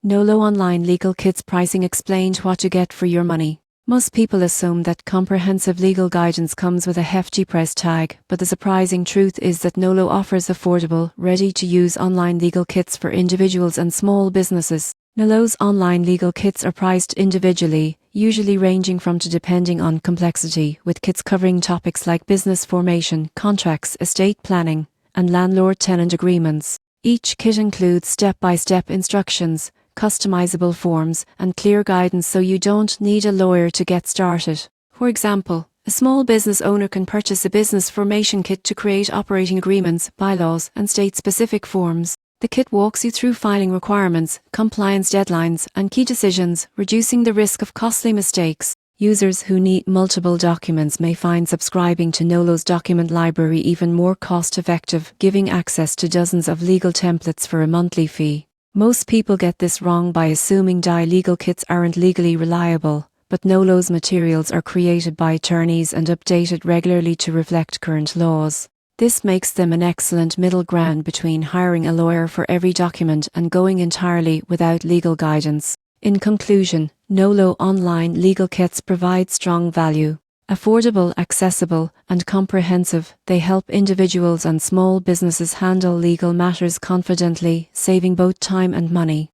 Nolo Online Legal Kit's pricing explained what you get for your money. Most people assume that comprehensive legal guidance comes with a hefty price tag, but the surprising truth is that Nolo offers affordable, ready-to-use online legal kits for individuals and small businesses. Nolo's online legal kits are priced individually, usually ranging from to depending on complexity, with kits covering topics like business formation, contracts, estate planning, and landlord-tenant agreements. Each kit includes step-by-step instructions, customizable forms, and clear guidance so you don't need a lawyer to get started. For example, a small business owner can purchase a business formation kit to create operating agreements, bylaws, and state-specific forms. The kit walks you through filing requirements, compliance deadlines, and key decisions, reducing the risk of costly mistakes. Users who need multiple documents may find subscribing to Nolo's document library even more cost-effective, giving access to dozens of legal templates for a monthly fee. Most people get this wrong by assuming legal kits aren't legally reliable, but Nolo's materials are created by attorneys and updated regularly to reflect current laws. This makes them an excellent middle ground between hiring a lawyer for every document and going entirely without legal guidance. In conclusion, Nolo Online Legal Kits provide strong value. Affordable, accessible, and comprehensive, they help individuals and small businesses handle legal matters confidently, saving both time and money.